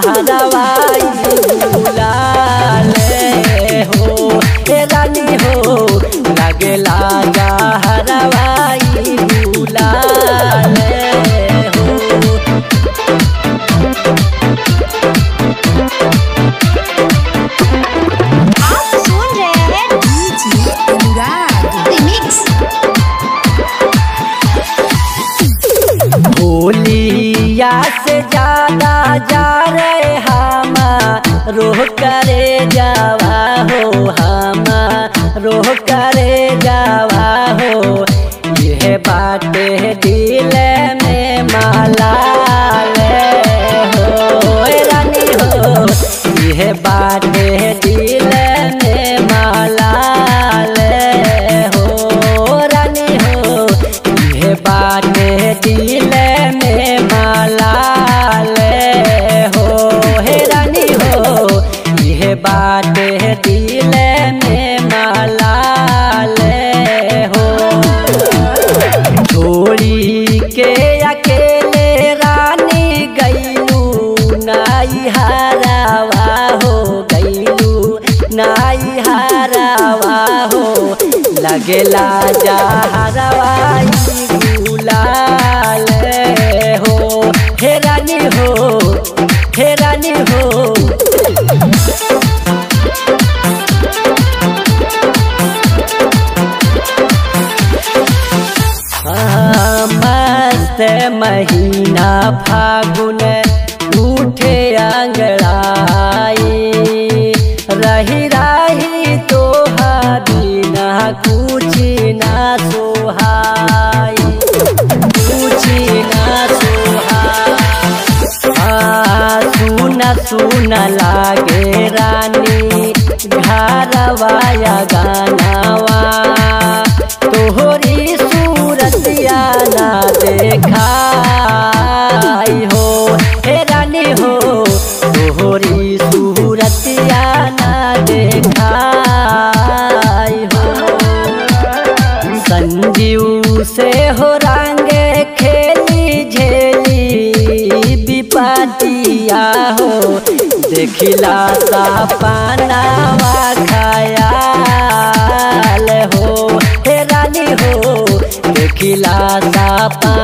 हरवाई बुलाले हो हे रानी हो लगेला जा हरवाई बुलाले हो। आप सुन रहे हैं डीजे अनुराग रिमिक्स। होलिया से ज्यादा जा रहे हम रोह करे जावा हो हम रोह करे जावा हो यह बाटे दिल में माला ले हो रानी हो यह बाटे दिल में माला ले हो रानी हो यह बाटे दिल में माला ले हो हे रानी हो यह बाटे दिल में माला ले हो। छोड़ी के अकेले रानी गईलू नाई हरावा हो गईलू नाई हरावा हो लगेला जा हरवाई बुलाले हो हे रानी हो हे रानी हो। मस्त महीना फागुन उठे अंगड़ाई रही रही तो बिना कुछ ना सोहाई कुछ ना सोहाई सुना सुना लागे रानी घरवाया गानावा तोहरी सूरतिया ना देखाई हो हे रानी हो तोहरी सूरतिया ना देखाई हो। संजीव से हो रंगे खेली झेली विपतिया हो देखिला सपनावा खयाल हो हे रानी हो देखिला सपना